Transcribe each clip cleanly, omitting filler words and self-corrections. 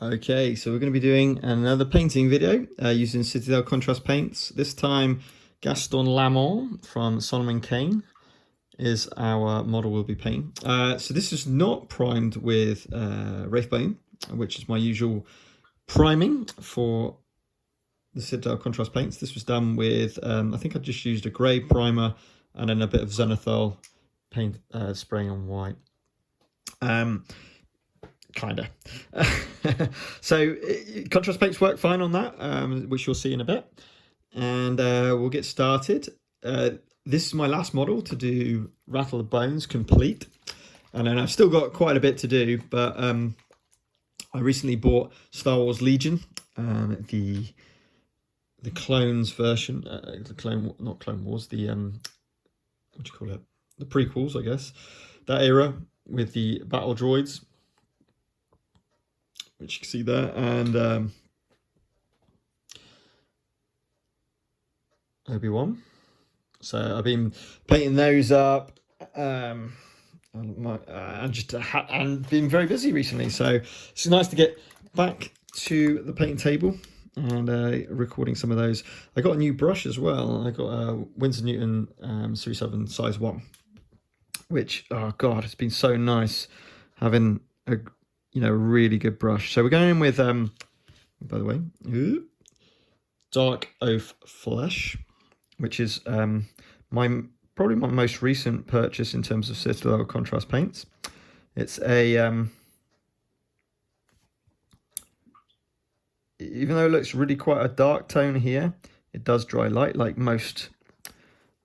Okay, so we're going to be doing another painting video using Citadel Contrast Paints. This time Gaston L'Armon from Solomon Kane is our model we'll be painting. So this is not primed with Wraithbone, which is my usual priming for the Citadel Contrast Paints. This was done with, I think I just used a grey primer and then a bit of Zenithal paint spraying on white. Kinda. So contrast paints work fine on that, which you'll see in a bit. And we'll get started. This is my last model to do Rattle the Bones complete. And then I've still got quite a bit to do, but I recently bought Star Wars Legion, the clones version, not Clone Wars, the what do you call it? The prequels, I guess. That era with the battle droids, which you can see there, and Obi-Wan. So I've been painting those up, and been very busy recently. So it's nice to get back to the painting table and recording some of those. I got a new brush as well. I got a Winsor Newton Series 7 size 1, which, oh god, it's been so nice having a really good brush. So we're going in with by the way, Darkoath Flesh, which is probably my most recent purchase in terms of Citadel Contrast Paints. It's a even though it looks really quite a dark tone here, it does dry light like most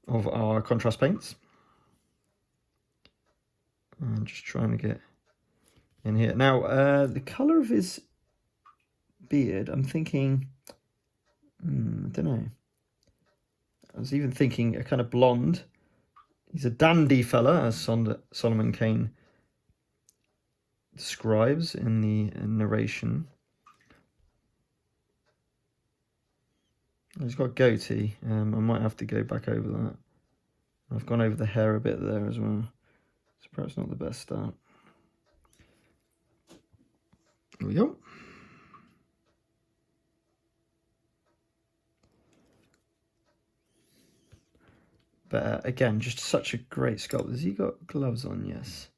of our contrast paints. I'm just trying to get in here. Now, the colour of his beard, I'm thinking, I don't know. I was even thinking a kind of blonde. He's a dandy fella, as Solomon Kane describes in the narration. He's got a goatee. I might have to go back over that. I've gone over the hair a bit there as well. It's perhaps not the best start. There we go. But again, just such a great sculpt. Has he got gloves on? Yes.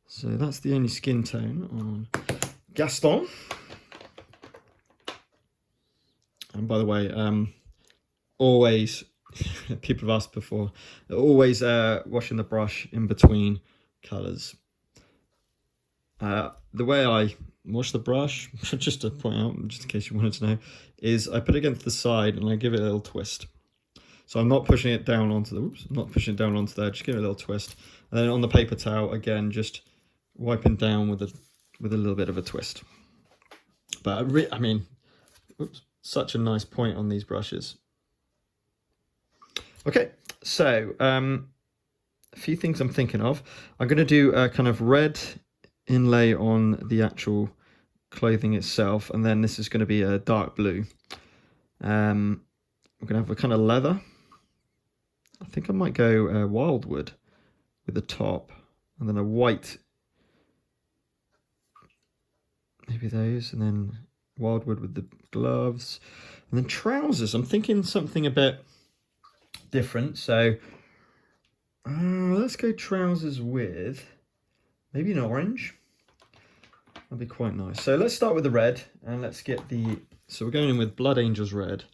So that's the only skin tone on Gaston. And by the way, always, people have asked before, always washing the brush in between colours. The way I wash the brush, just to point out, just in case you wanted to know, is I put it against the side and I give it a little twist. So I'm not pushing it down onto the, I'm not pushing it down onto there, just give it a little twist. And then on the paper towel, again, just wiping down with a little bit of a twist. But I mean, such a nice point on these brushes. Okay, so a few things I'm thinking of. I'm going to do a kind of red inlay on the actual clothing itself, and then this is going to be a dark blue. We're going to have a kind of leather. I think I might go Wyldwood with the top, and then a white, maybe those, and then Wyldwood with the gloves, and then trousers. I'm thinking something a bit different, so let's go trousers with maybe an orange. That'd be quite nice. So let's start with the red, and let's get so we're going in with Blood Angel's red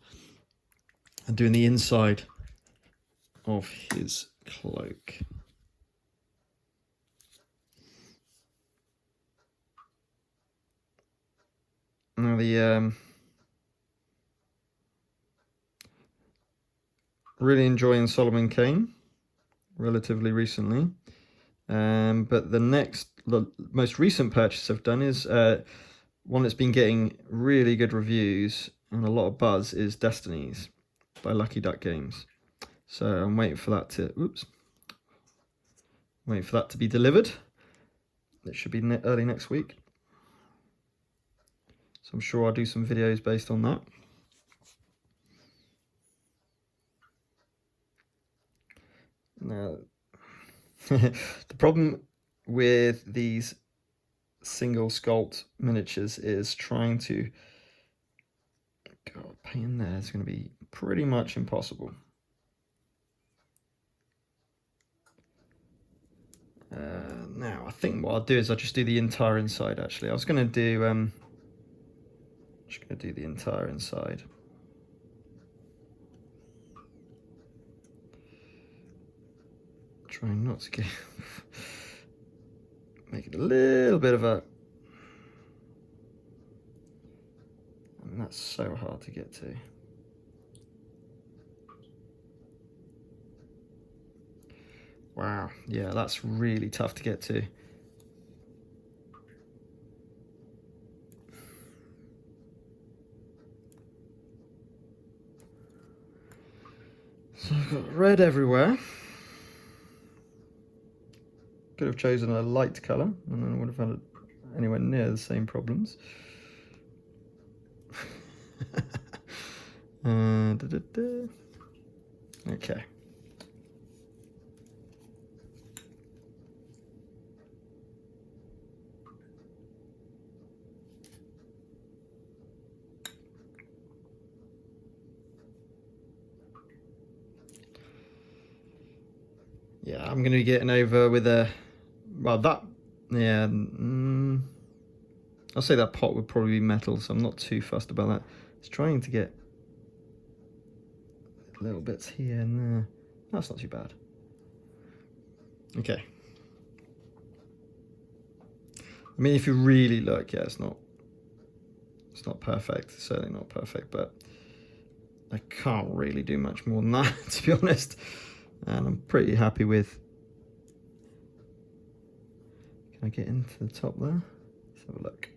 and doing the inside of his cloak. Now really enjoying Solomon Kane relatively recently, but the most recent purchase I've done is one that's been getting really good reviews and a lot of buzz, is Destinies by Lucky Duck Games. So I'm waiting for that to be delivered. It should be early next week. So I'm sure I'll do some videos based on that. Now, the problem with these single sculpt miniatures is trying to, God, painting there is going to be pretty much impossible. Now I think what I'll do is I'll just do the entire inside. Actually, I was going to do just going to do the entire inside. Trying not to get make it a little bit of a, and that's so hard to get to. Wow, yeah, that's really tough to get to. So I've got red everywhere. Could have chosen a light colour and then I would have had anywhere near the same problems. Okay. Yeah, I'm going to be getting over with a, well, that, yeah, I'll say that pot would probably be metal, so I'm not too fussed about that. It's trying to get little bits here and there. That's not too bad. Okay. I mean, if you really look, yeah, it's not perfect. It's certainly not perfect, but I can't really do much more than that, to be honest. And I'm pretty happy with. Can I get into the top there? Let's have a look.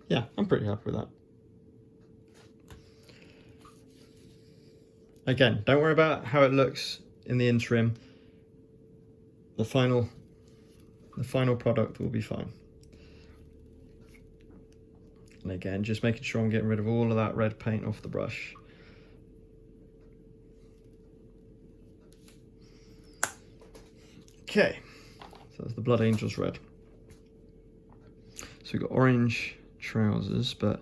Yeah, I'm pretty happy with that. Again, don't worry about how it looks in the interim. The final product will be fine. And again, just making sure I'm getting rid of all of that red paint off the brush. Okay, so that's the Blood Angels red. So we've got orange trousers, but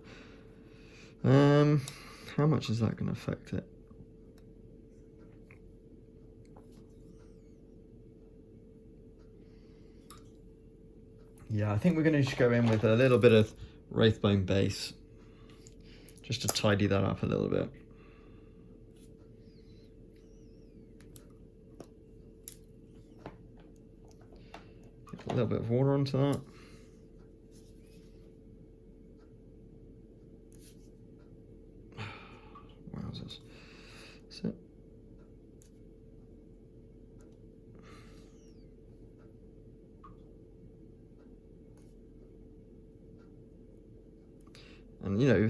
how much is that going to affect it? Yeah, I think we're going to just go in with a little bit of Wraithbone base, just to tidy that up a little bit. Get a little bit of water onto that. Wowzers. That's it. And you know,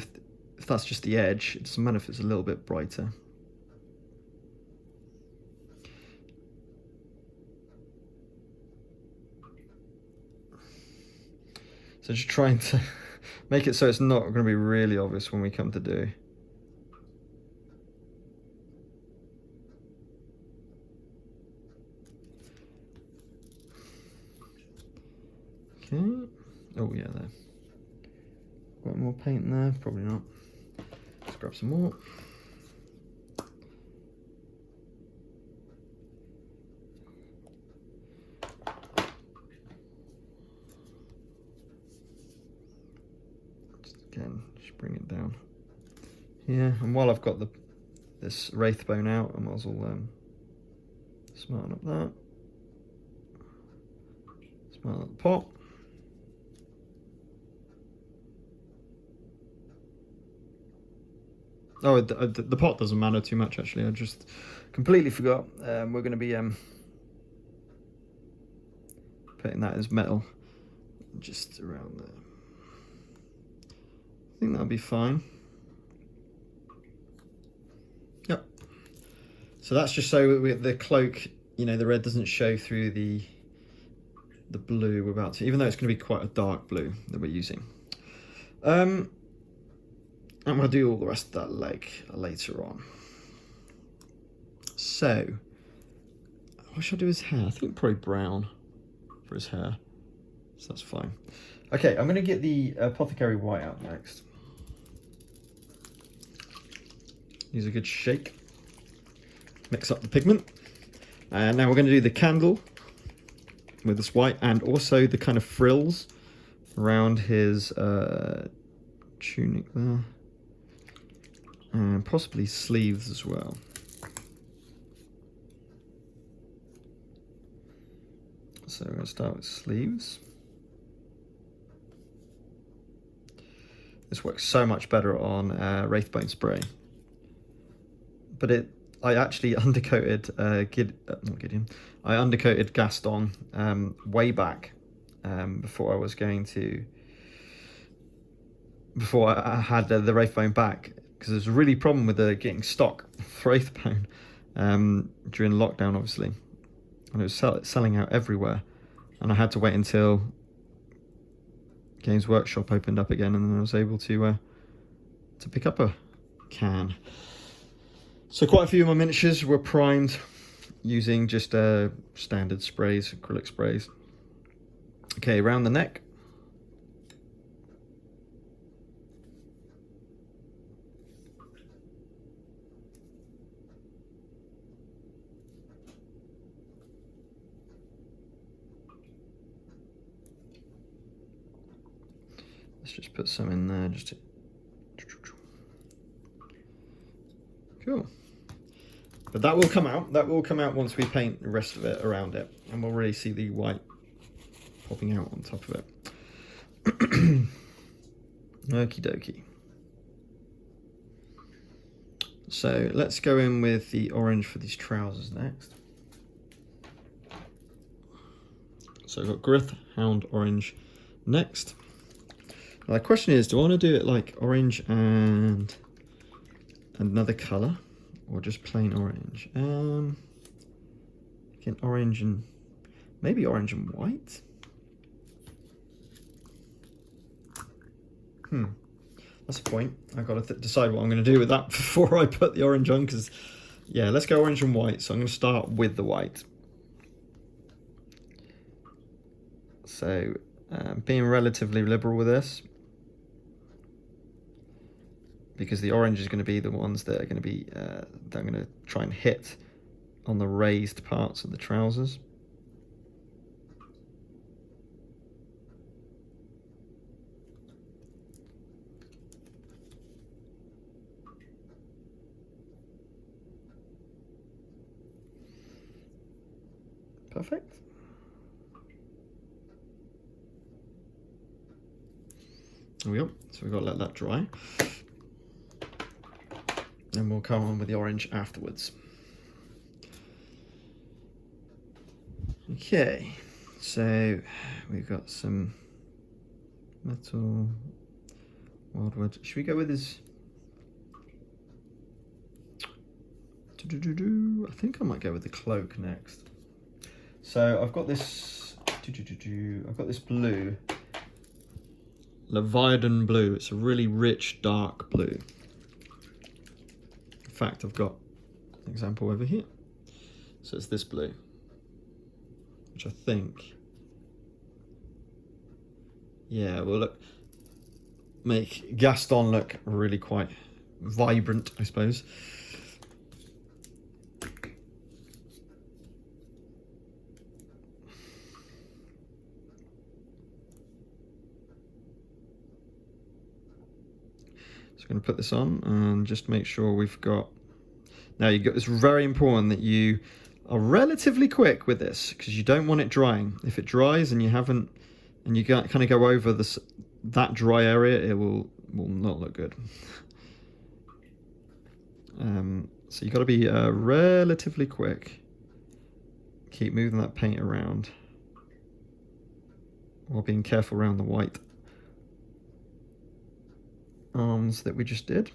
if that's just the edge, it doesn't matter if it's a little bit brighter. So just trying to make it so it's not going to be really obvious when we come to do. Okay. Oh yeah, there. Got more paint there? Probably not. Let's grab some more. Again, just bring it down here. And while I've got this Wraithbone out, I might as well smarten up that. Smarten up the pot. Oh, the pot doesn't matter too much, actually. I just completely forgot. We're going to be putting that as metal just around there. I think that'll be fine. Yep. So that's just so the cloak, you know, the red doesn't show through the blue we're about to, even though it's going to be quite a dark blue that we're using. And we'll do all the rest of that leg later on. So, what should I do his hair? I think probably brown for his hair. So that's fine. Okay, I'm going to get the Apothecary White out next. Use a good shake. Mix up the pigment. And now we're going to do the candle with this white, and also the kind of frills around his tunic there. And possibly sleeves as well. So we're going to start with sleeves. This works so much better on Wraithbone spray. But I actually undercoated I undercoated Gaston way back before I had the Wraithbone back, because there's a really problem with getting stock for Wraithbone during lockdown, obviously, and it was selling out everywhere, and I had to wait until Games Workshop opened up again, and then I was able to pick up a can. So quite a few of my miniatures were primed using just standard sprays, acrylic sprays. Okay, around the neck. Let's just put some in there, just to... Cool. But that will come out. That will come out once we paint the rest of it around it, and we'll really see the white popping out on top of it. Okie dokie. So let's go in with the orange for these trousers next. So I've got Grith Hound Orange next. Now the question is, do I want to do it like orange and another colour, or just plain orange? Again, orange and maybe orange and white. That's a point. I've got to decide what I'm going to do with that before I put the orange on, because yeah, let's go orange and white. So I'm going to start with the white. So being relatively liberal with this, because the orange is going to be the ones that are going to be that I'm going to try and hit on the raised parts of the trousers. Perfect. There we go. So we've got to let that dry. And we'll come on with the orange afterwards. Okay, so we've got some metal, Wyldwood. Should we go with his... I think I might go with the cloak next. So I've got this... I've got this blue, Leviadon blue. It's a really rich, dark blue. In fact, I've got an example over here. So it's this blue, which I think, yeah, will make Gaston look really quite vibrant, I suppose. So I'm going to put this on and just make sure we've got... Now it's very important that you are relatively quick with this, because you don't want it drying. If it dries and you haven't, and you kind of go over that dry area, it will not look good. So you've got to be relatively quick. Keep moving that paint around while being careful around the white arms that we just did.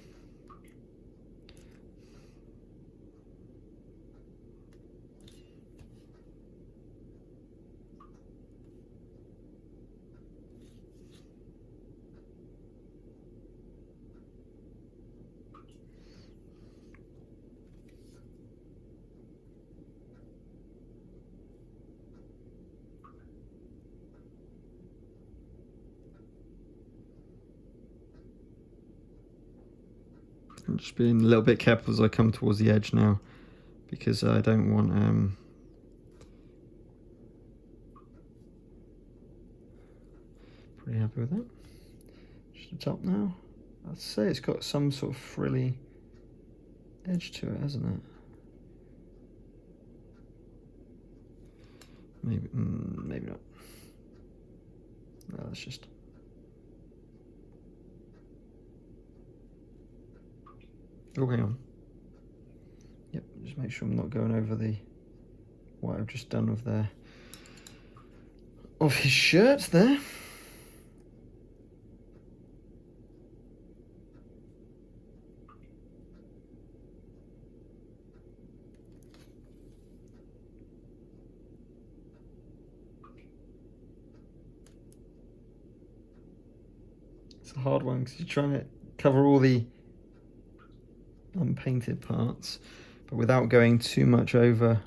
I'm just being a little bit careful as I come towards the edge now, because I don't want pretty happy with that. Just the top now. I'd say it's got some sort of frilly edge to it, hasn't it? Maybe, maybe not. No, that's just. Oh, hang on. Yep, just make sure I'm not going over what I've just done of his shirt there. It's a hard one because you're trying to cover all the unpainted parts, but without going too much over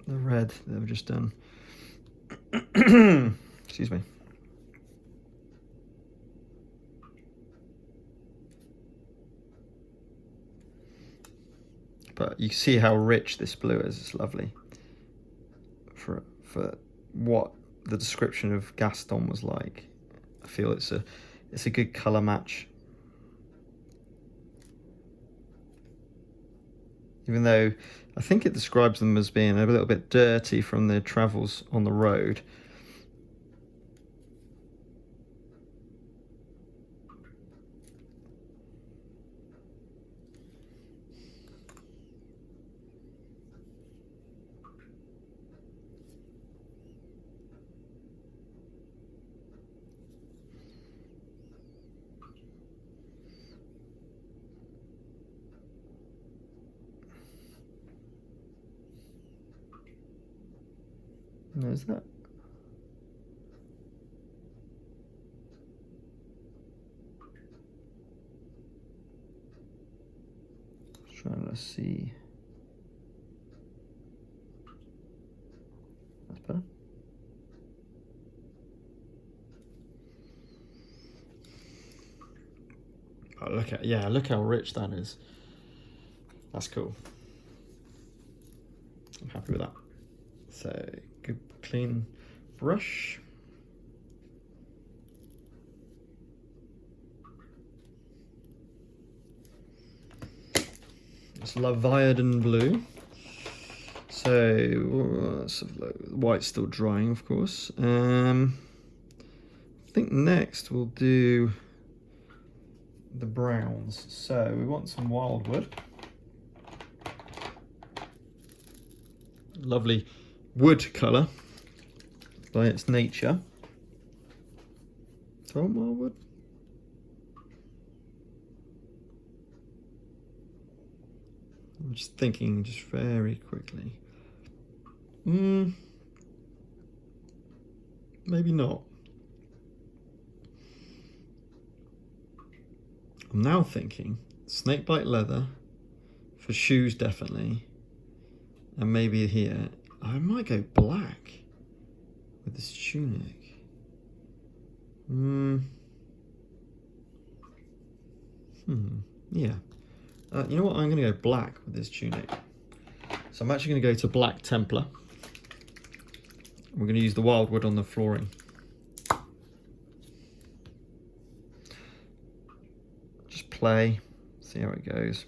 the red that I've just done. Excuse me. But you see how rich this blue is. It's lovely for what the description of Gaston was like. I feel it's a good colour match. Even though I think it describes them as being a little bit dirty from their travels on the road. There's that. Trying to see. That's better. Oh, look how rich that is. That's cool. I'm happy with that. So good clean brush. It's Leviadon blue. So white's still drying, of course. I think next we'll do the browns. So we want some Wyldwood. Lovely wood colour by its nature. Do I want Wyldwood? I'm just thinking just very quickly. Maybe not. I'm now thinking Snakebite Leather for shoes, definitely. And maybe here, I might go black with this tunic. Yeah. You know what? I'm going to go black with this tunic. So I'm actually going to go to black Templar. We're going to use the Wyldwood on the flooring. Just play, see how it goes.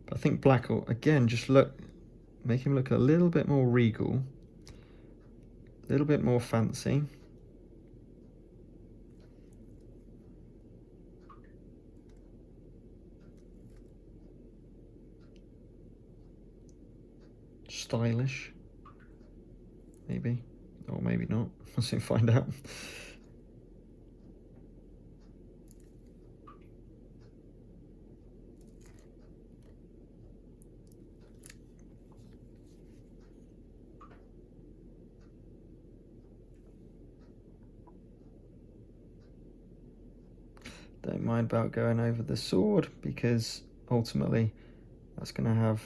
But I think black will, again, just make him look a little bit more regal, a little bit more fancy. Stylish, maybe, or maybe not. We'll soon find out. Don't mind about going over the sword, because ultimately that's going to have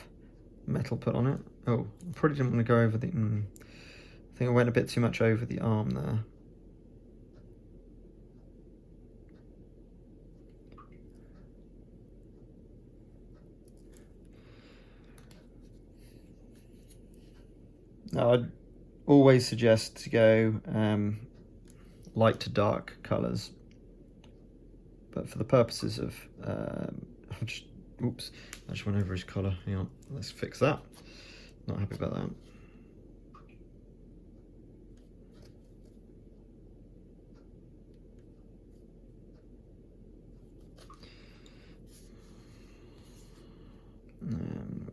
metal put on it. Oh, I probably didn't want to go over the... I think I went a bit too much over the arm there. Now, I'd always suggest to go light to dark colours, but for the purposes of oops, I just went over his collar. Hang on, let's fix that. Not happy about that.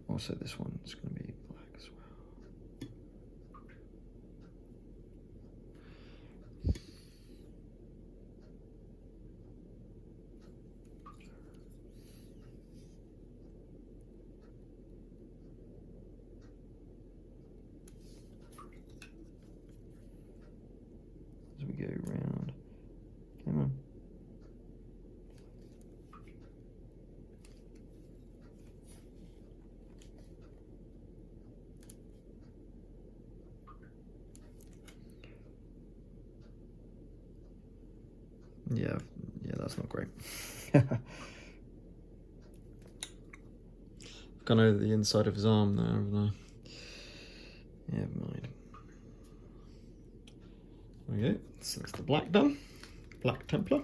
Also, this one is going to be black as well. As we go round, come on. Yeah, that's not great. I've gone over the inside of his arm there, haven't I? Yeah, never mind. There we go. So that's the black done. Black Templar.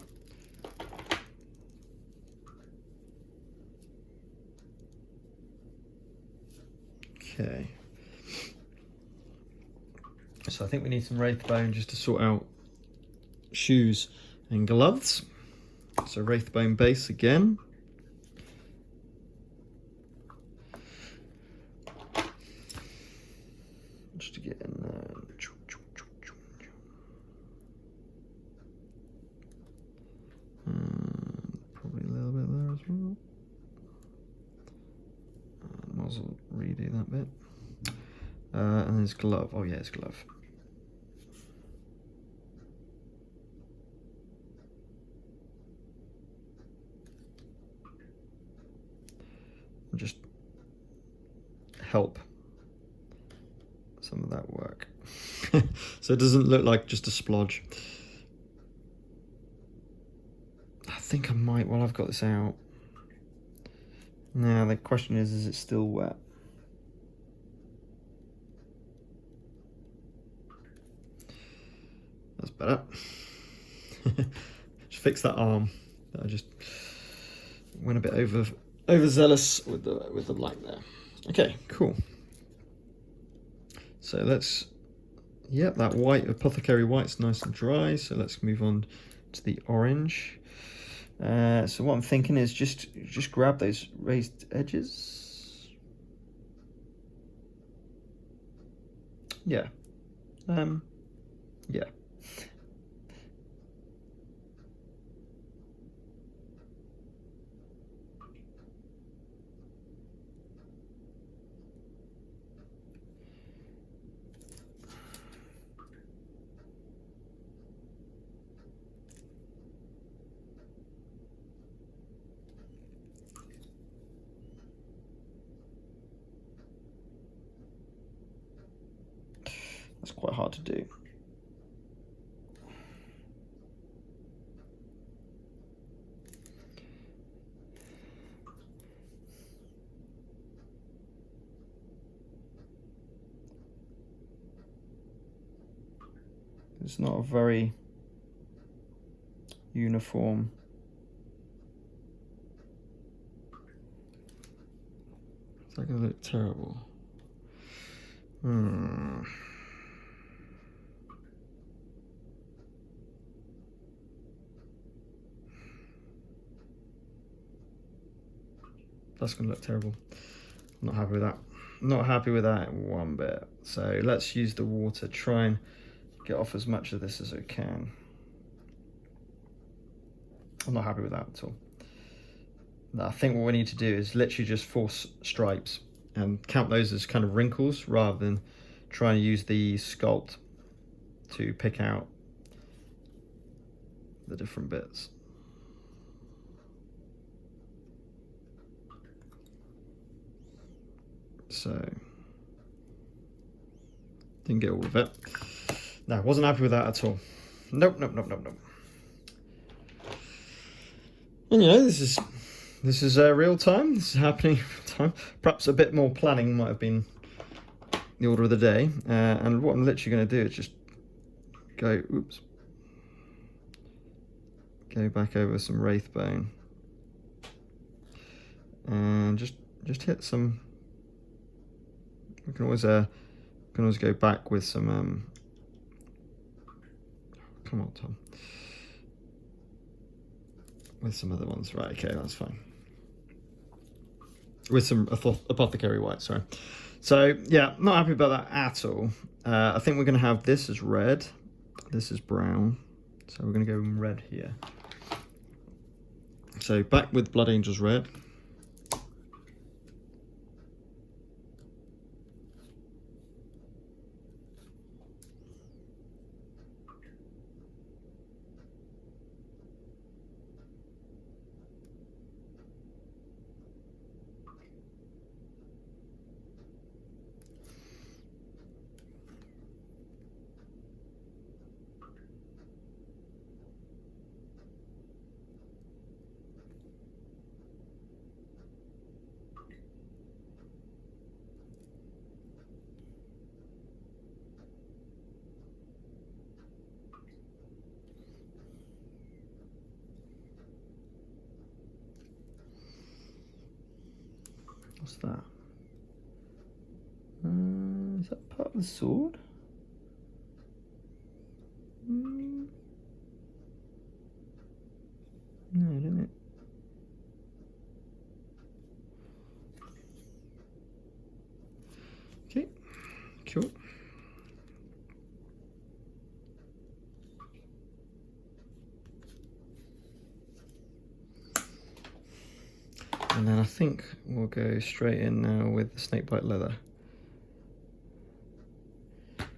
Okay. So I think we need some Wraithbone just to sort out shoes and gloves. So Wraithbone base again. Just to get in there. Probably a little bit there as well. Might as well redo that bit. And his glove. Oh yeah, his glove. Just help some of that work. So it doesn't look like just a splodge. I think I might, while I've got this out. Now the question is it still wet? That's better. Just fix that arm. I just went a bit overzealous with the light there. Okay, cool. So let's, yep, that white Apothecary White's nice and dry. So let's move on to the orange. So what I'm thinking is just grab those raised edges. Yeah. Yeah. That's quite hard to do. It's not a very uniform. It's not gonna look terrible. That's going to look terrible. I'm not happy with that. Not happy with that one bit. So let's use the water, try and get off as much of this as I can. I'm not happy with that at all. Now, I think what we need to do is literally just force stripes and count those as kind of wrinkles rather than trying to use the sculpt to pick out the different bits. So, didn't get all of it. No, wasn't happy with that at all. Nope. And you know, this is real time. This is happening real time. Perhaps a bit more planning might have been the order of the day, and what I'm literally going to do is just go back over some Wraithbone and just hit some. We can always go back with some come on, Tom, with some other ones. Right, okay, that's fine. With some Apothecary White, sorry. So yeah, not happy about that at all. I think we're going to have this as red, this is brown, so we're going to go in red here. So back with Blood Angels red. What's that? Is that part of the sword? No, didn't it? Okay, cool. And then I think we'll go straight in now with the Snakebite Leather.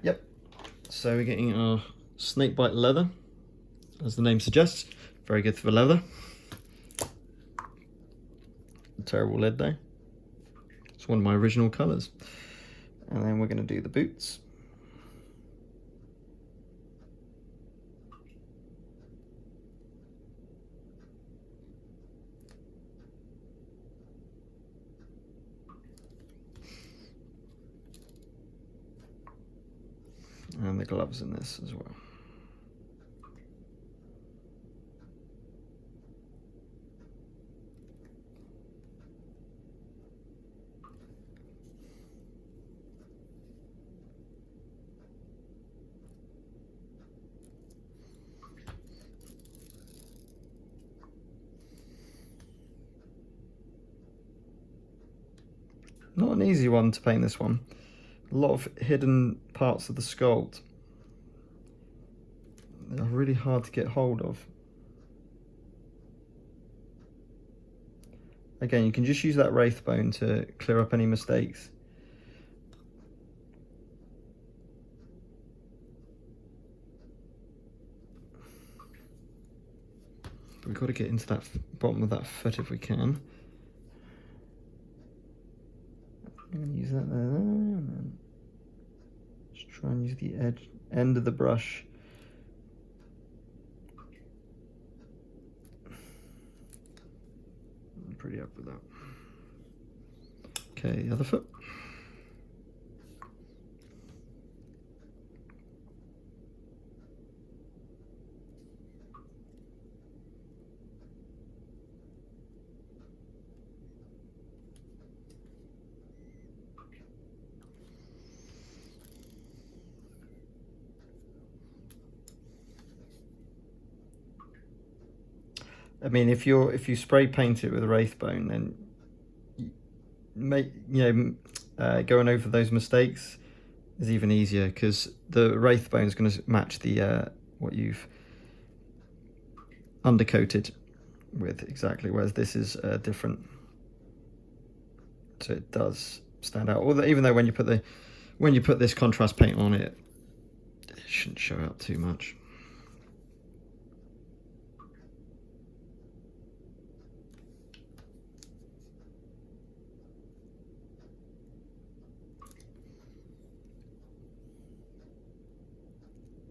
Yep, so we're getting our Snakebite Leather, as the name suggests. Very good for leather. Terrible lid though. It's one of my original colours. And then we're going to do the boots. And the gloves in this as well. Not an easy one to paint, this one. A lot of hidden parts of the sculpt. They're really hard to get hold of. Again, you can just use that Wraithbone to clear up any mistakes. But we've got to get into that bottom of that foot if we can. I'm going to use that there, and then just try and use the end of the brush. I'm pretty up with that. Okay, the other foot. I mean, if you spray paint it with a Wraithbone, then going over those mistakes is even easier, because the Wraithbone is going to match the what you've undercoated with exactly, whereas this is different, so it does stand out. Although, even though when you put this contrast paint on it, it shouldn't show out too much.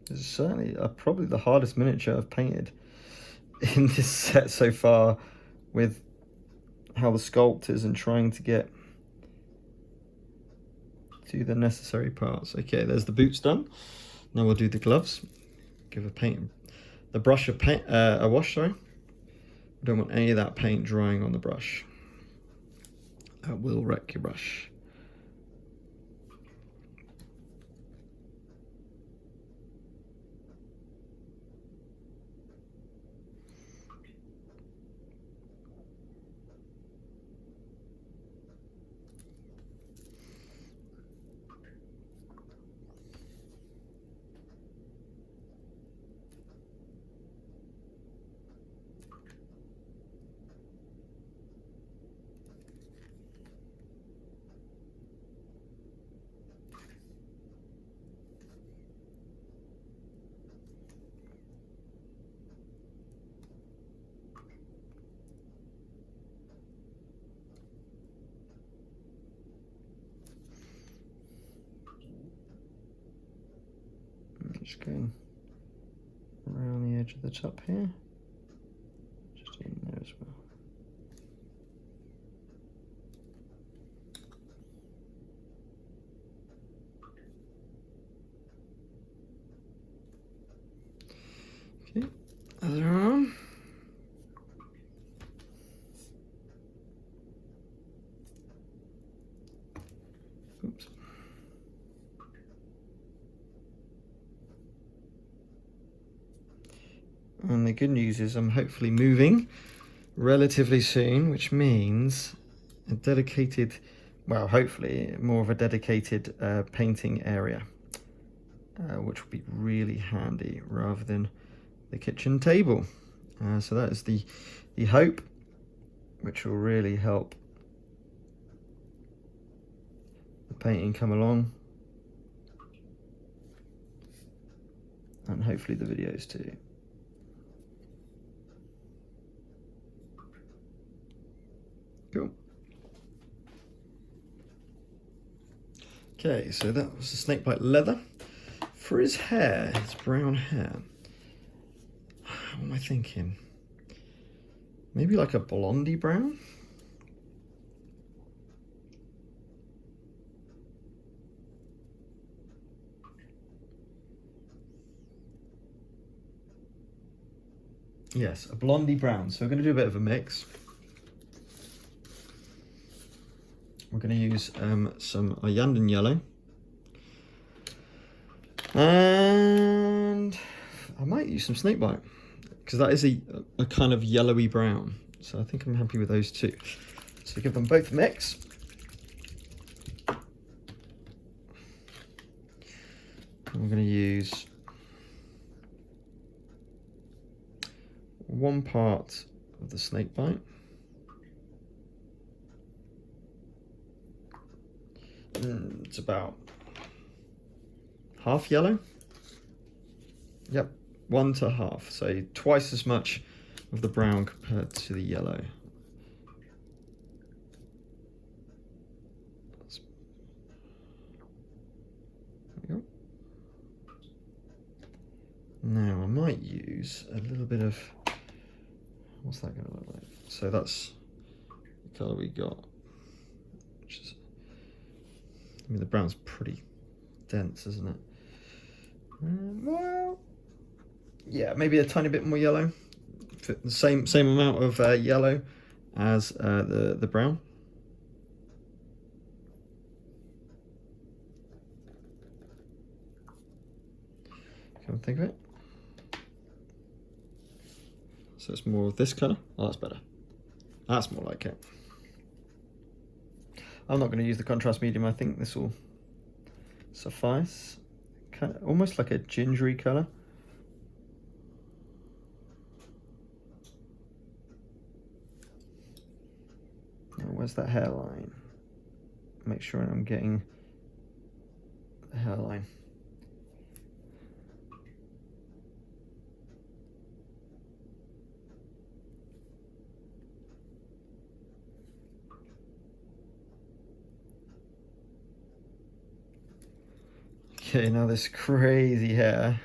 This is certainly probably the hardest miniature I've painted in this set so far, with how the sculpt is and trying to to the necessary parts. Okay, there's the boots done. Now we'll do the gloves. Give the brush a wash, sorry. We don't want any of that paint drying on the brush. That will wreck your brush. Just going around the edge of the top here, just in there as well. Okay, other arm. Oops. And the good news is I'm hopefully moving relatively soon, which means a dedicated, well, hopefully more of a dedicated painting area, which will be really handy rather than the kitchen table. So that is the hope, which will really help the painting come along, and hopefully the videos too. Cool. Okay, so that was the Snakebite Leather. For his hair, his brown hair, what am I thinking? Maybe like a blondie brown? Yes, a blondie brown. So we're going to do a bit of a mix. We're going to use some Iyanden Yellow. And I might use some Snakebite, because that is a kind of yellowy brown. So I think I'm happy with those two. So give them both a mix. And we're going to use 1 part of the Snakebite. It's about half yellow. Yep, 1 to half, so twice as much of the brown compared to the yellow. There we go. Now I might use a little bit of, what's that going to look like? So that's the colour we got, which is, I mean, the brown's pretty dense, isn't it? Well, yeah, maybe a tiny bit more yellow. The same amount of yellow as the brown. Come think of it. So it's more of this colour. Oh, that's better. That's more like it. I'm not going to use the contrast medium. I think this will suffice. Kind of, almost like a gingery colour. Now, where's that hairline? Make sure I'm getting the hairline. Okay, now this crazy hair.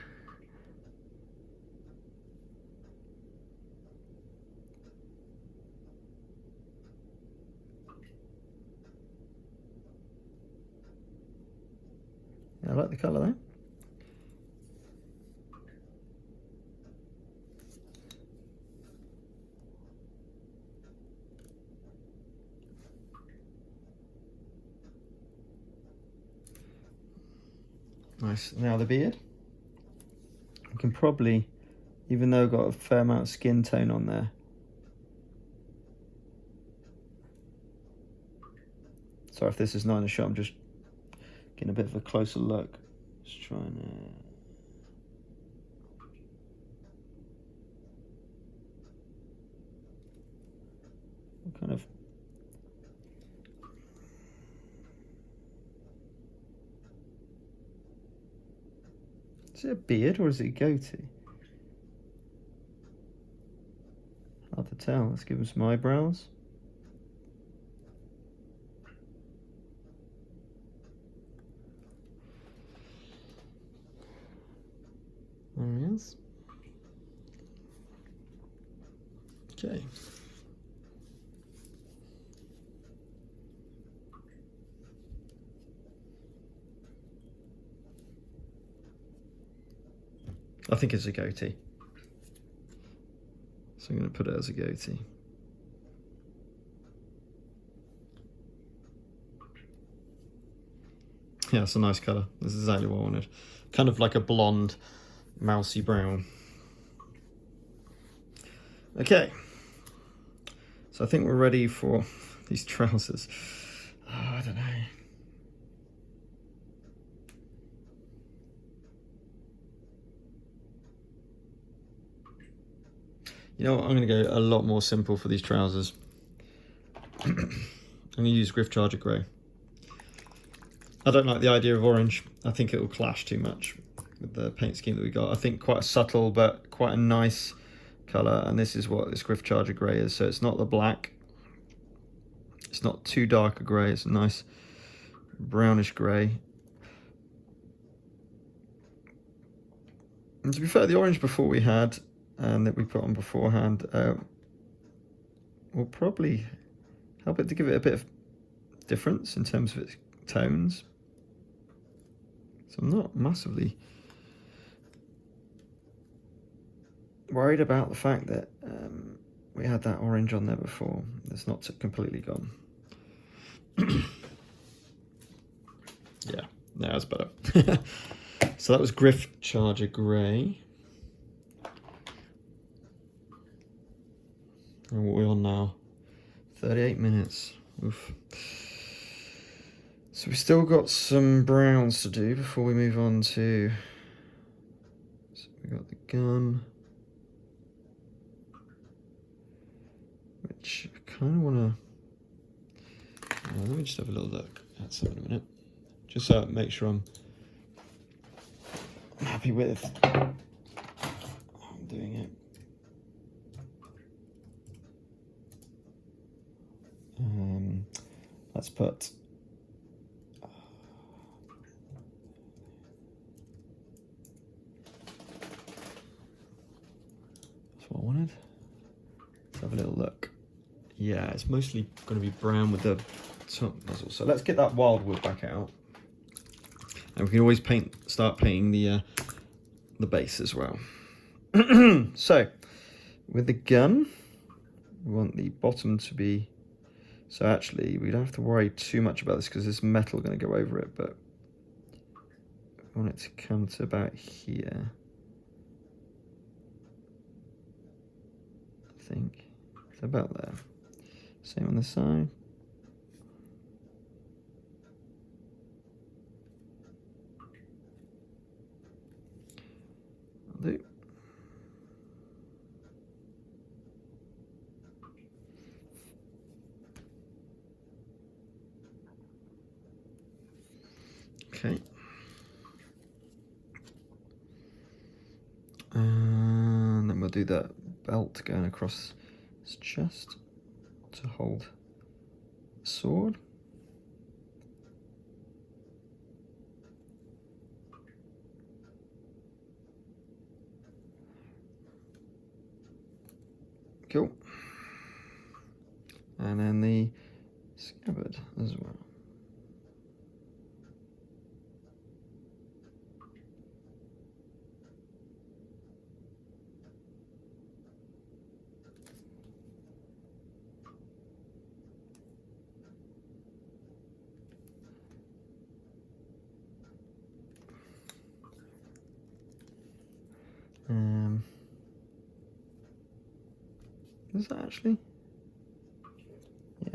I like the colour though. Nice. Now the beard. I can probably, even though I've got a fair amount of skin tone on there. Sorry if this is not in a shot, I'm just getting a bit of a closer look. Just trying to kind of is it a beard or is it a goatee? Hard to tell. Let's give him some eyebrows. There he is. Okay. I think it's a goatee. So I'm going to put it as a goatee. Yeah, it's a nice colour. This is exactly what I wanted. Kind of like a blonde, mousy brown. Okay. So I think we're ready for these trousers. Oh, I don't know. You know what, I'm going to go a lot more simple for these trousers. I'm going to use Griffcharger Grey. I don't like the idea of orange. I think it will clash too much with the paint scheme that we got. I think quite a subtle but quite a nice colour, and this is what this Griffcharger Grey is. So it's not the black. It's not too dark a grey. It's a nice brownish grey. And to be fair, the orange before we had and that we put on beforehand will probably help it to give it a bit of difference in terms of its tones. So I'm not massively worried about the fact that we had that orange on there before. It's not completely gone. Yeah, that's better. So that was Griffcharger Grey. And what are we on now? 38 minutes. Oof. So we've still got some browns to do before we move on to... So we got the gun. Which I kind of want to... let me just have a little look at some in a minute. Just so I make sure I'm happy with how I'm doing it. Let's put that's what I wanted. Let's have a little look. Yeah, it's mostly going to be brown with the top muzzle. So let's get that Wyldwood back out, and we can always start painting the base as well. So with the gun, we want the bottom to be. So actually, we don't have to worry too much about this because there's metal going to go over it, but I want it to come to about here. I think it's about there. Same on this side. I'll do. Okay. And then we'll do that belt going across his chest to hold the sword. Cool. And then the scabbard as well. Is that actually? Yeah.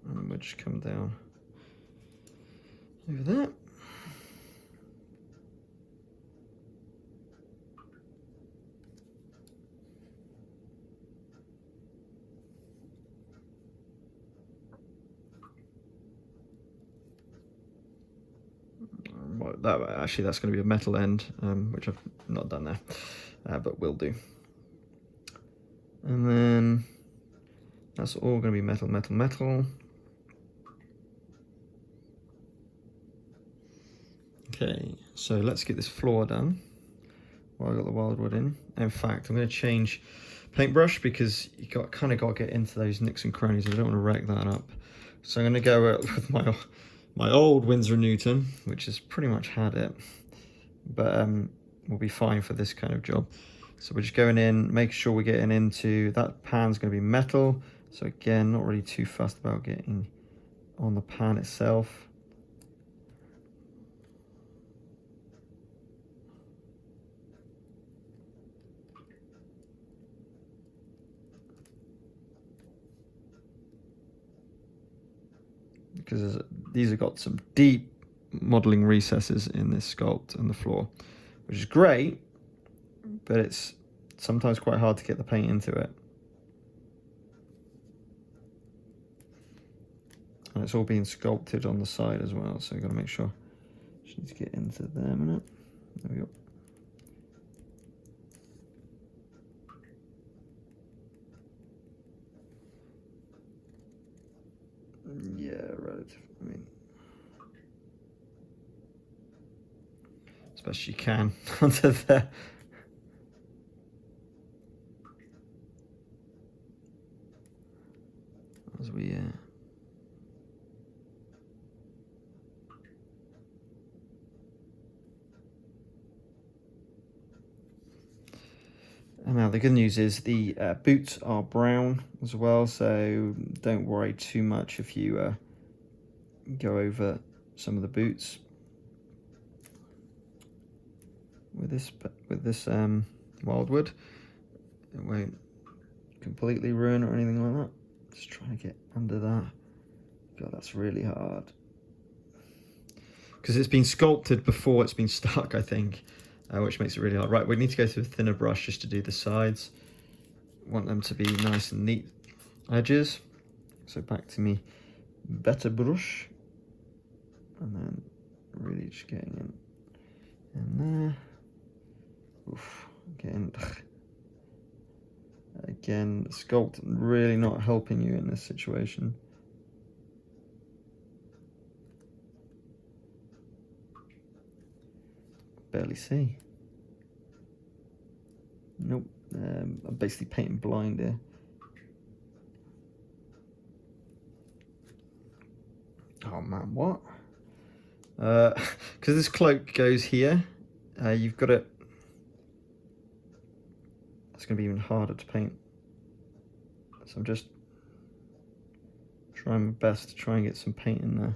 And we'll just come down over there. That's going to be a metal end, which I've not done there, but will do. And then that's all going to be metal, metal, metal. Okay, so let's get this floor done while I got the Wyldwood in. In fact, I'm going to change paintbrush because you kind of got to get into those nicks and crannies. I don't want to wreck that up. So I'm going to go with my old Winsor & Newton, which has pretty much had it, but we'll be fine for this kind of job. So we're just going in, make sure we're getting into, that pan's going to be metal. So again, not really too fussed about getting on the pan itself. Because these have got some deep modelling recesses in this sculpt and the floor, which is great, but it's sometimes quite hard to get the paint into it. And it's all being sculpted on the side as well, so you've got to make sure. Just need to get into there a minute. There we go. Yeah, relative. I mean, as best you can onto there. As we and now the good news is the boots are brown as well, so don't worry too much if you go over some of the boots with this Wyldwood. It won't completely ruin or anything like that. Just trying to get under that. God, that's really hard because it's been sculpted before it's been stuck, I think. Which makes it really hard. Right, we need to go to a thinner brush just to do the sides. Want them to be nice and neat edges. So back to me better brush. And then really just getting in there. Oof, again, the sculpt really not helping you in this situation. Barely see. Nope. I'm basically painting blind here. Oh man, what? Because this cloak goes here, you've got it. It's going to be even harder to paint. So I'm just trying my best to try and get some paint in there.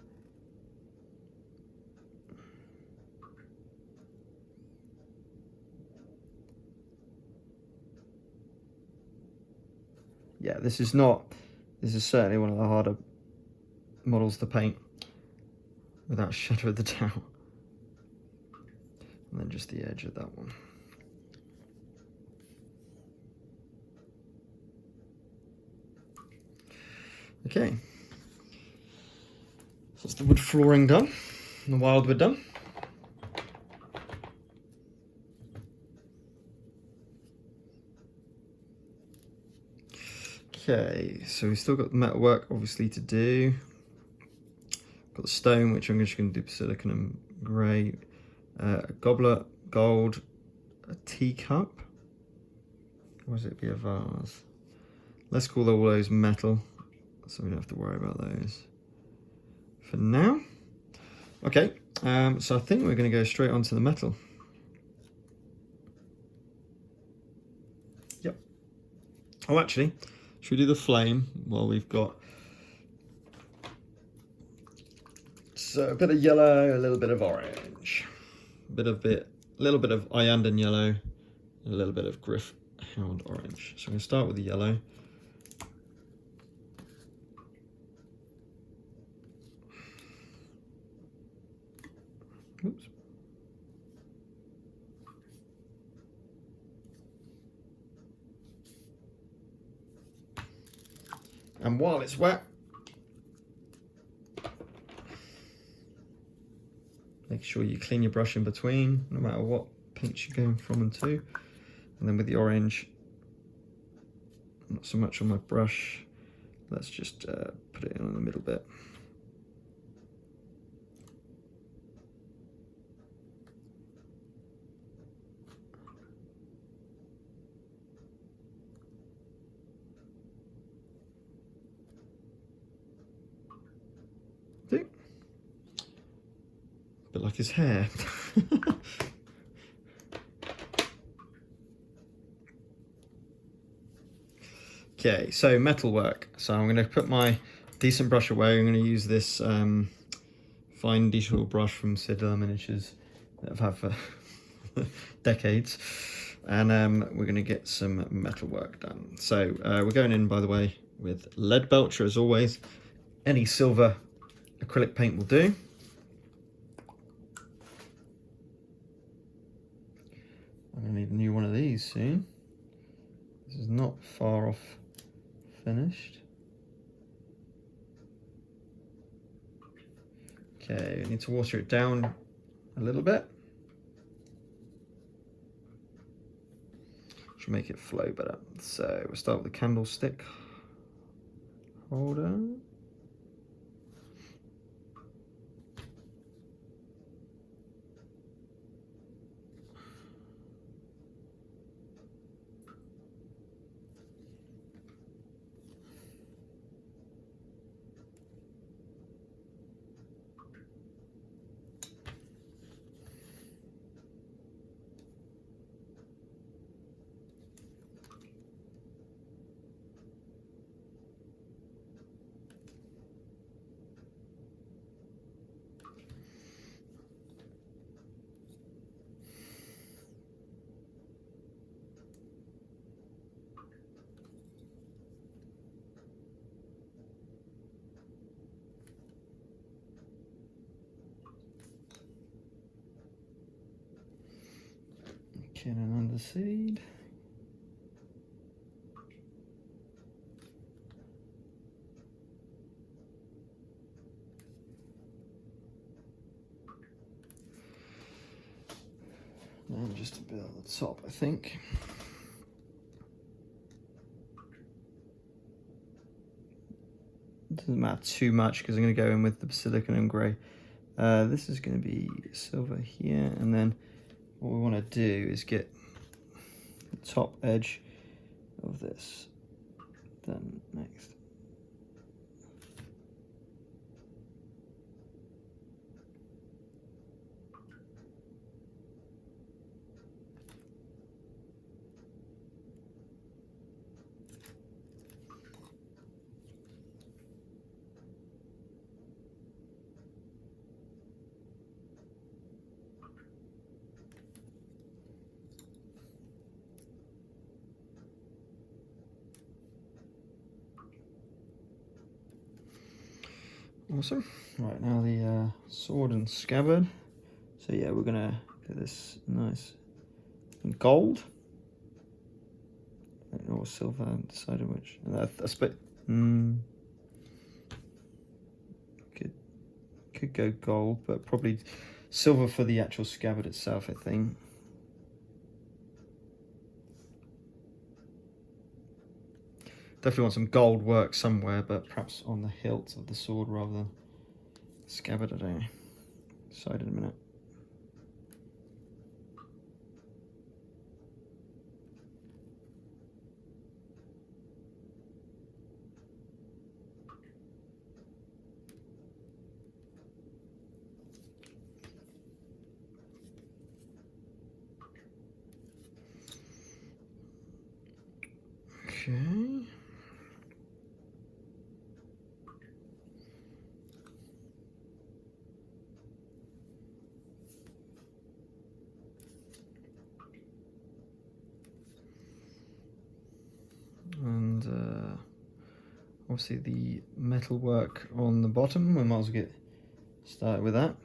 Yeah, this is certainly one of the harder models to paint without a shadow of the doubt. And then just the edge of that one. Okay. So that's the wood flooring done, and the Wyldwood done. Okay, so we've still got the metal work obviously to do. Got the stone, which I'm just going to do Basilicanum Grey, a goblet, gold, a teacup. Or does it be a vase? Let's call all those metal, so we don't have to worry about those for now. Okay, so I think we're going to go straight onto the metal. Yep. Oh, actually, should we do the flame while we've got... So a bit of yellow, a little bit of orange, a bit little bit of Iyanden Yellow, and a little bit of Griff Hound Orange. So I'm going to start with the yellow. Oops. And while it's wet, make sure you clean your brush in between, no matter what paints you're going from and to. And then with the orange, not so much on my brush, let's just put it in the middle bit. See? A bit like his hair. Okay, so metalwork. So I'm going to put my decent brush away. I'm going to use this fine digital brush from Citadel Miniatures that I've had for decades. And we're going to get some metalwork done. So we're going in, by the way, with Leadbelcher as always. Any silver acrylic paint will do. I'm going to need a new one of these soon. This is not far off finished. Okay, I need to water it down a little bit. Should make it flow better. So we'll start with the candlestick holder. Cannon under seed. And just a bit on the top, I think. Doesn't matter too much because I'm going to go in with the Basilicanum Grey. This is going to be silver here, and then what we want to do is get the top edge of this done next. Awesome. Right, now the sword and scabbard. So yeah, we're gonna get this nice gold or silver. I haven't decided which. That's bit. Could go gold, but probably silver for the actual scabbard itself, I think. Definitely want some gold work somewhere, but perhaps on the hilt of the sword rather than scabbard. I don't know. Decide in a minute. Okay. obviously the metal work on the bottom. We might as well get started with that.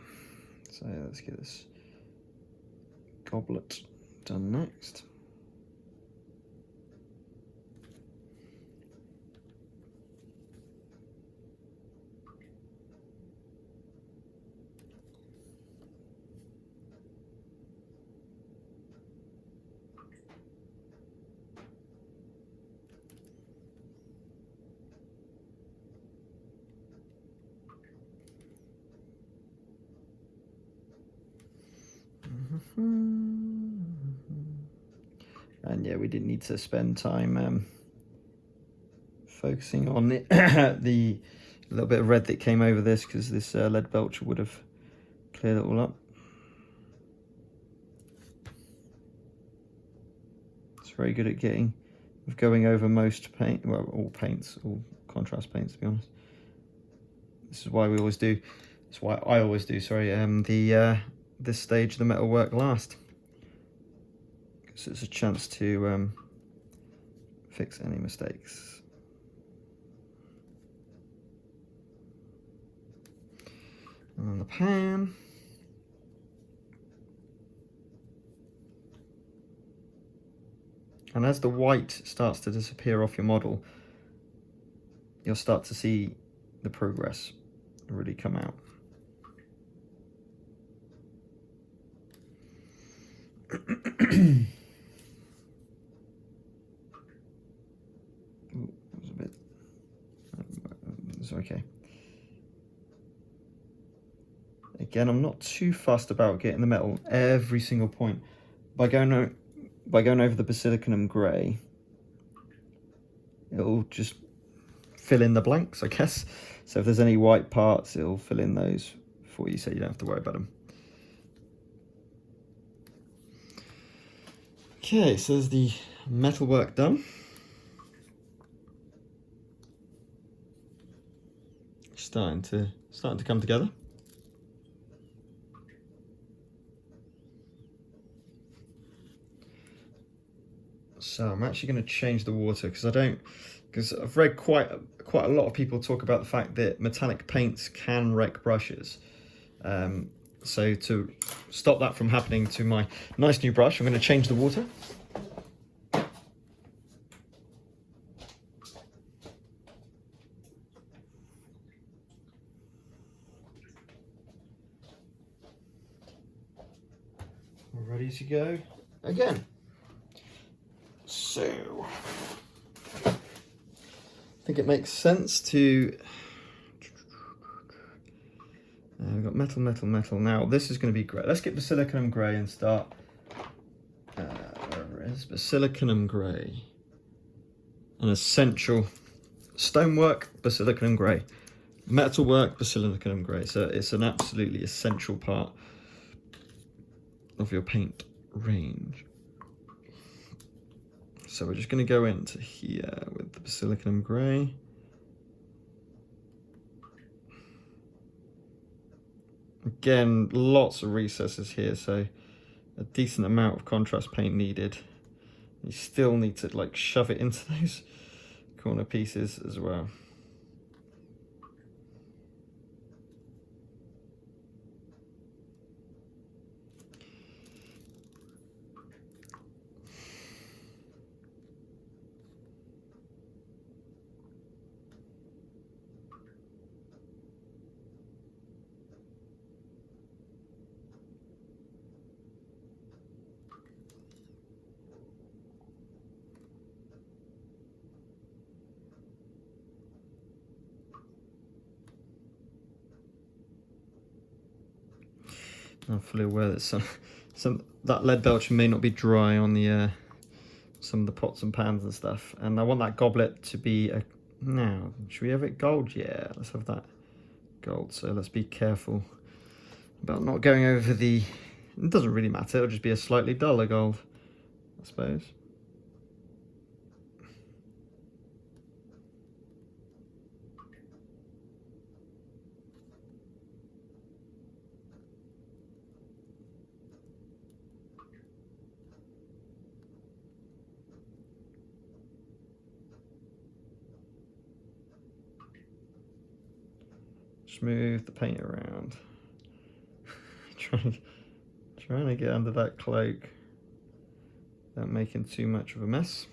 So let's get this goblet done next. And yeah, we didn't need to spend time focusing on the, the little bit of red that came over this, because this Leadbelcher would have cleared it all up. It's very good at going over most paint, well, all paints, all contrast paints, to be honest. This is why we always do, that's why I always do, sorry, this stage of the metal work last. So it's a chance to fix any mistakes. And then the pan. And as the white starts to disappear off your model, you'll start to see the progress really come out. It's okay. Again, I'm not too fussed about getting the metal every single point. By going over the Basilicanum Grey, it'll just fill in the blanks, I guess. So if there's any white parts, it'll fill in those for you, so you don't have to worry about them. Okay, so there's the metal work done. Starting to come together. So I'm actually going to change the water, because I've read quite a lot of people talk about the fact that metallic paints can wreck brushes. So to stop that from happening to my nice new brush, I'm going to change the water. We're ready to go again. So I think it makes sense to we've got metal. Now this is going to be grey. Let's get Basilicanum Grey and start. Where is Basilicanum Grey? An essential stonework, Basilicanum Grey. Metalwork, Basilicanum Grey. So it's an absolutely essential part of your paint range. So we're just going to go into here with the Basilicanum Grey. Again, lots of recesses here, so a decent amount of contrast paint needed. You still need to like shove it into those corner pieces as well. I'm fully aware that that Leadbelcher may not be dry on the some of the pots and pans and stuff, and I want that goblet to be a. Now, should we have it gold? Yeah, let's have that gold. So let's be careful about not going over the. It doesn't really matter. It'll just be a slightly duller gold, I suppose. Just move the paint around. trying to get under that cloak without making too much of a mess.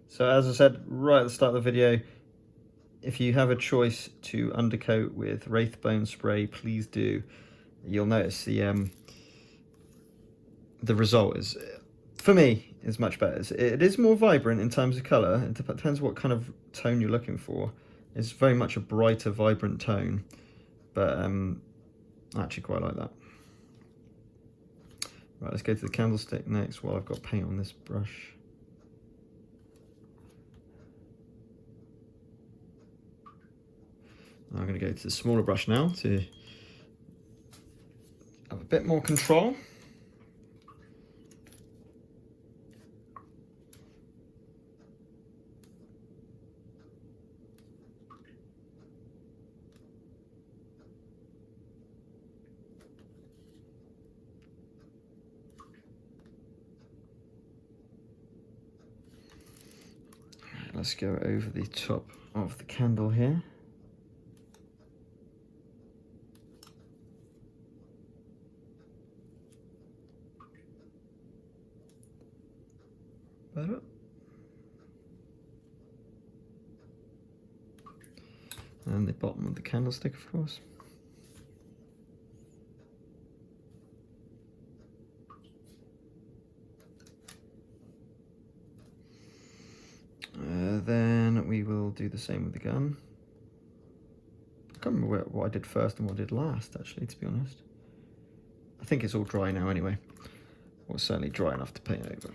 So as I said right at the start of the video, if you have a choice to undercoat with Wraithbone spray, please do. You'll notice the result is, for me, is much better. It is more vibrant in terms of colour. It depends what kind of tone you're looking for. It's very much a brighter, vibrant tone, but I actually quite like that. Right, let's go to the Candlestick next while I've got paint on this brush. I'm going to go to the smaller brush now to have a bit more control. Let's go over the top of the candle here. Better. And the bottom of the candlestick, of course. Then we will do the same with the gun. I can't remember what I did first and what I did last, actually, to be honest. I think it's all dry now anyway. Or certainly dry enough to paint over.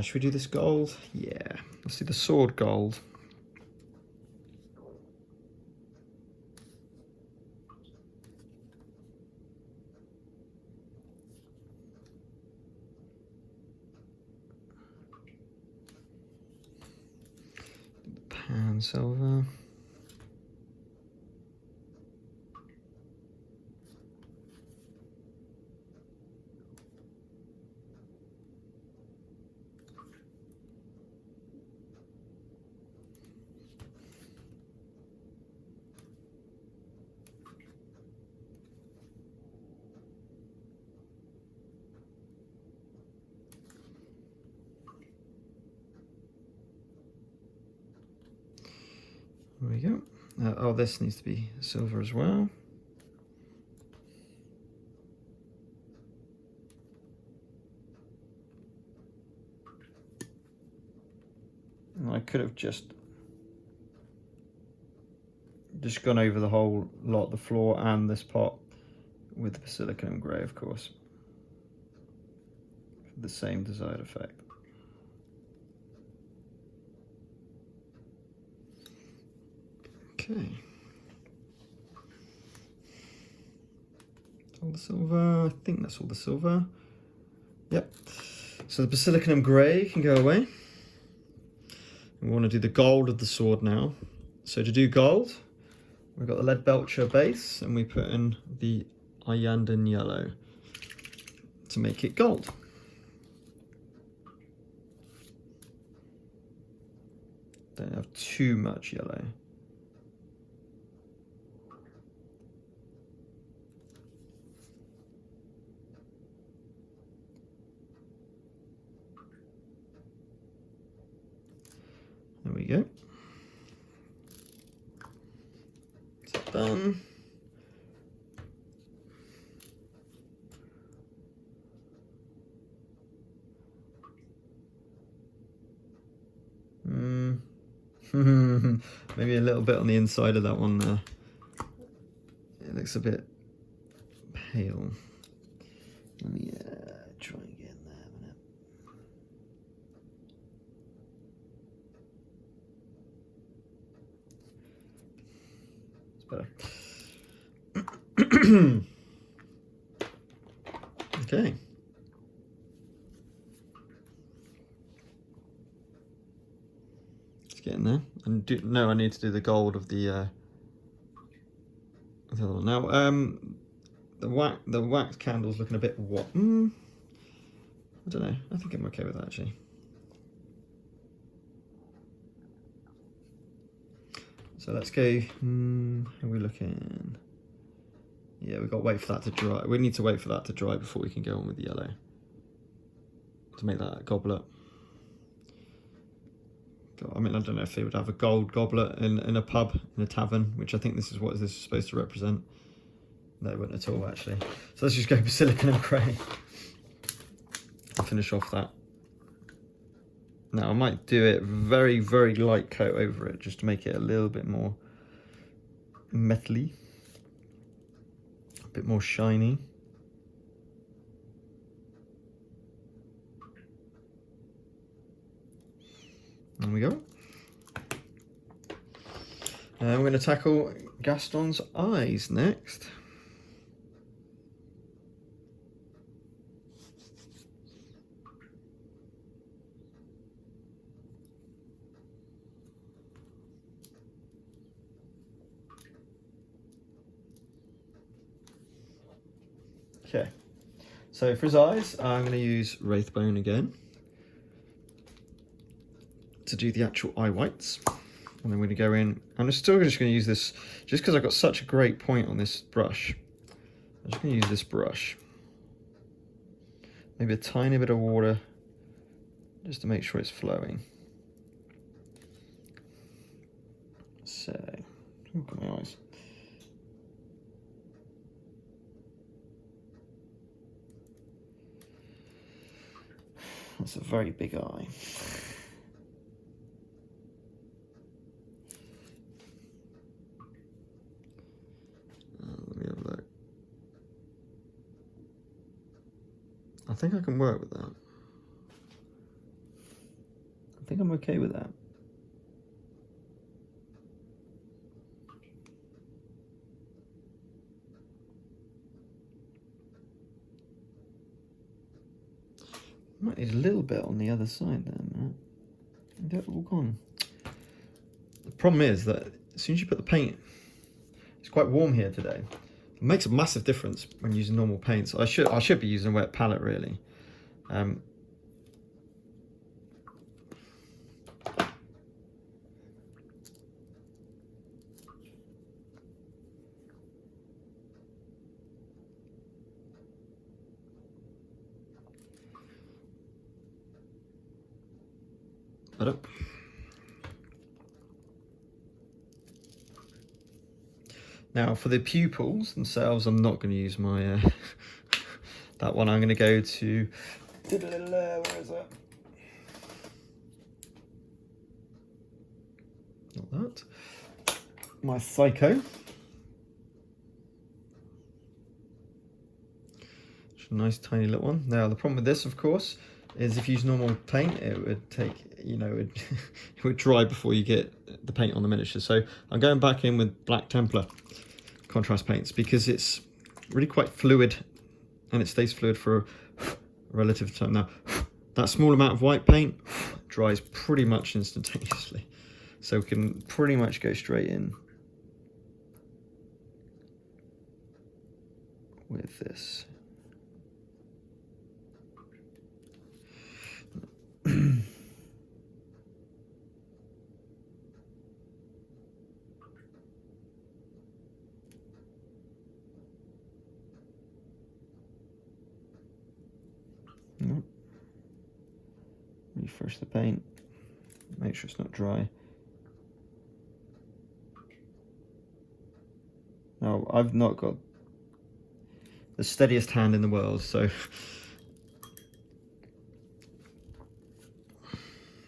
Should we do this gold? Yeah, let's do the sword gold. Pan silver. There we go. Oh, this needs to be silver as well. And I could have just gone over the whole lot, the floor and this pot, with the Basilicanum Grey, of course, for the same desired effect. Okay. All the silver. I think that's all the silver. Yep. So the Basilicanum Grey can go away. We want to do the gold of the sword now. So to do gold, we've got the Leadbelcher base, and we put in the Iyanden Yellow to make it gold. Don't have too much yellow. There we go. It's done. Maybe a little bit on the inside of that one there. It looks a bit pale. Let me try and get in there a minute. Better. Okay. Let's getting there. And I need to do the gold of the other one. Now, the wax candle's looking a bit what? I don't know. I think I'm okay with that actually. So let's go. How are we looking? Yeah, we've got to wait for that to dry. We need to wait for that to dry before we can go on with the yellow to make that goblet. I mean, I don't know if they would have a gold goblet in a pub, in a tavern, which I think this is what this is supposed to represent. No, it wouldn't at all, actually. So let's just go Basilicanum Grey and finish off that. Now, I might do it very, very light coat over it, just to make it a little bit more metally, a bit more shiny. There we go. And we're going to tackle Gaston's eyes next. Okay, so for his eyes, I'm going to use Wraithbone again to do the actual eye whites, and then we're going to go in. I'm still just going to use this just because I've got such a great point on this brush. I'm just going to use this brush, maybe a tiny bit of water just to make sure it's flowing. So, look at my eyes. That's a very big eye. Let me have a look. I think I can work with that. I think I'm okay with that. Might need a little bit on the other side there, man. They're all gone. The problem is that as soon as you put the paint, it's quite warm here today. It makes a massive difference when using normal paints. I should be using a wet palette really. Now for the pupils themselves, I'm not going to use my that one. I'm going to go to where is that? Not that. My Psycho. It's a nice tiny little one. Now the problem with this, of course, is if you use normal paint, it would take, it would dry before you get the paint on the miniature. So I'm going back in with Black Templar Contrast Paints because it's really quite fluid and it stays fluid for a relative time. Now, that small amount of white paint dries pretty much instantaneously. So we can pretty much go straight in with this. Refresh the paint, make sure it's not dry. Now, I've not got the steadiest hand in the world, so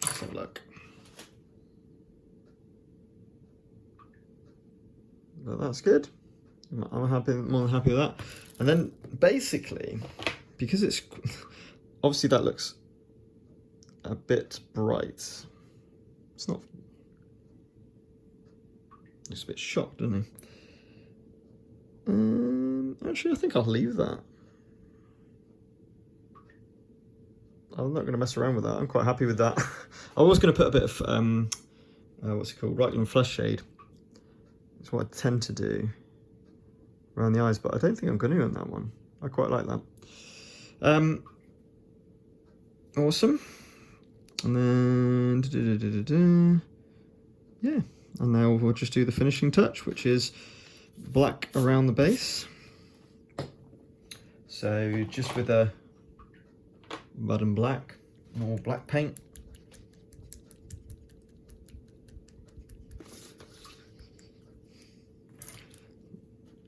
let's have a look. But that's good. I'm happy, more than happy with that. And then basically, because it's obviously that looks a bit bright. It's not. It's a bit shocked, doesn't he? Actually, I think I'll leave that. I'm not going to mess around with that. I'm quite happy with that. I was going to put a bit of what's it called? Raglan Flesh Shade. It's what I tend to do around the eyes, but I don't think I'm going to on that one. I quite like that. Awesome. And then, yeah, and now we'll just do the finishing touch, which is black around the base. So just with a mud and black, more black paint.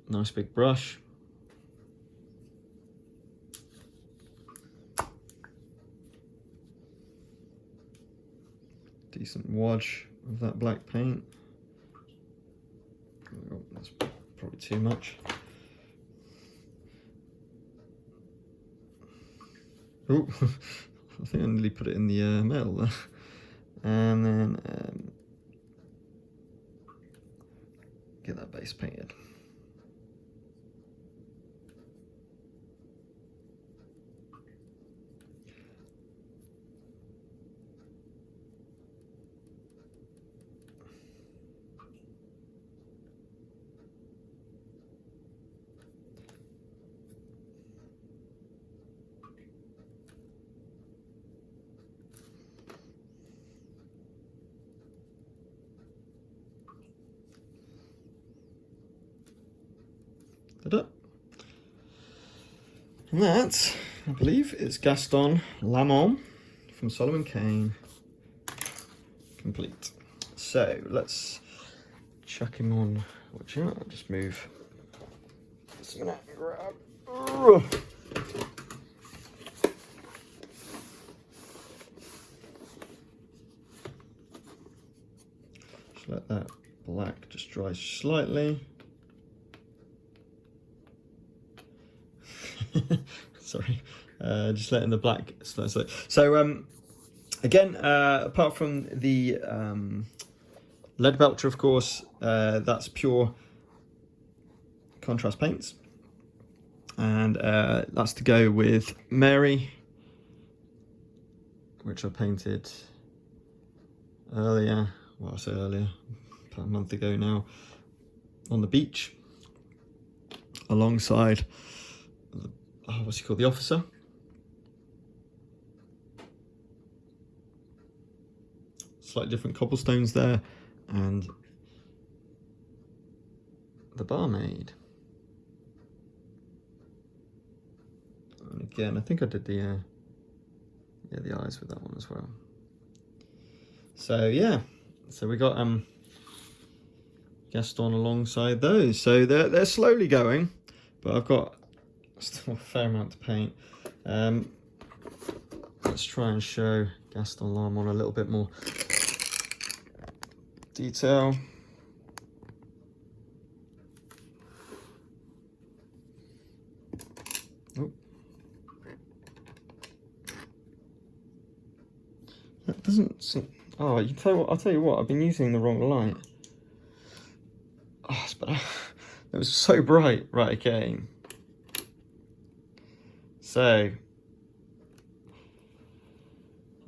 Nice big brush. Decent wadge of that black paint. Oh, that's probably too much. Oh, I think I nearly put it in the metal there. And then get that base painted. And that, I believe, is Gaston L'Armon from Solomon Kane complete. So let's chuck him on. Watch out, I'll just move. Just gonna grab. Just let that black just dry slightly. Sorry, just letting the black slow. So again, apart from the Leadbelcher, of course, that's pure contrast paints, and that's to go with Mary, which I painted earlier. Well, I say earlier, about a month ago now, on the beach, alongside what's he called, the officer. Slightly different cobblestones there, and the barmaid. And again, I think I did the eyes with that one as well. So yeah, so we got Gaston alongside those. So they're slowly going, but I've got still a fair amount to paint. Let's try and show Gaston L'Armon a little bit more detail. Oh. That doesn't seem... Oh, I'll tell you what, I've been using the wrong light. Oh, but it was so bright. Right, okay. So,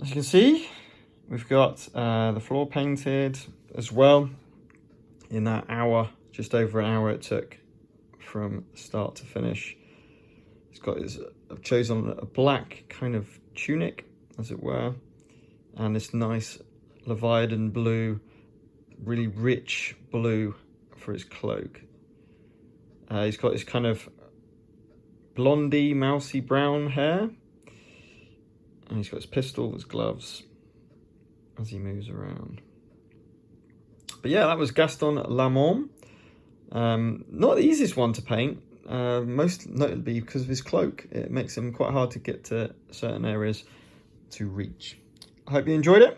as you can see, we've got the floor painted as well in that hour, just over an hour it took from start to finish. I've chosen a black kind of tunic, as it were, and this nice Leviadon blue, really rich blue for his cloak. He's got this kind of blondie, mousy brown hair, and he's got his pistol, his gloves, as he moves around. But yeah, that was Gaston L'Armon. Not the easiest one to paint, most notably because of his cloak. It makes him quite hard to get to certain areas to reach. I hope you enjoyed it.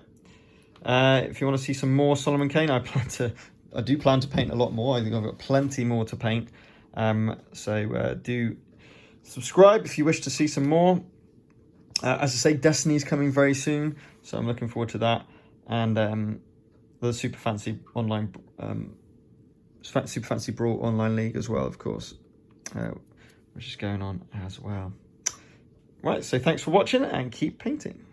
If you want to see some more Solomon Kane, I do plan to paint a lot more. I think I've got plenty more to paint. So do subscribe if you wish to see some more. As I say, Destiny's coming very soon, so I'm looking forward to that. And the Super Fancy online, Super Fancy Brawl online league as well, of course, which is going on as well. Right, so thanks for watching and keep painting.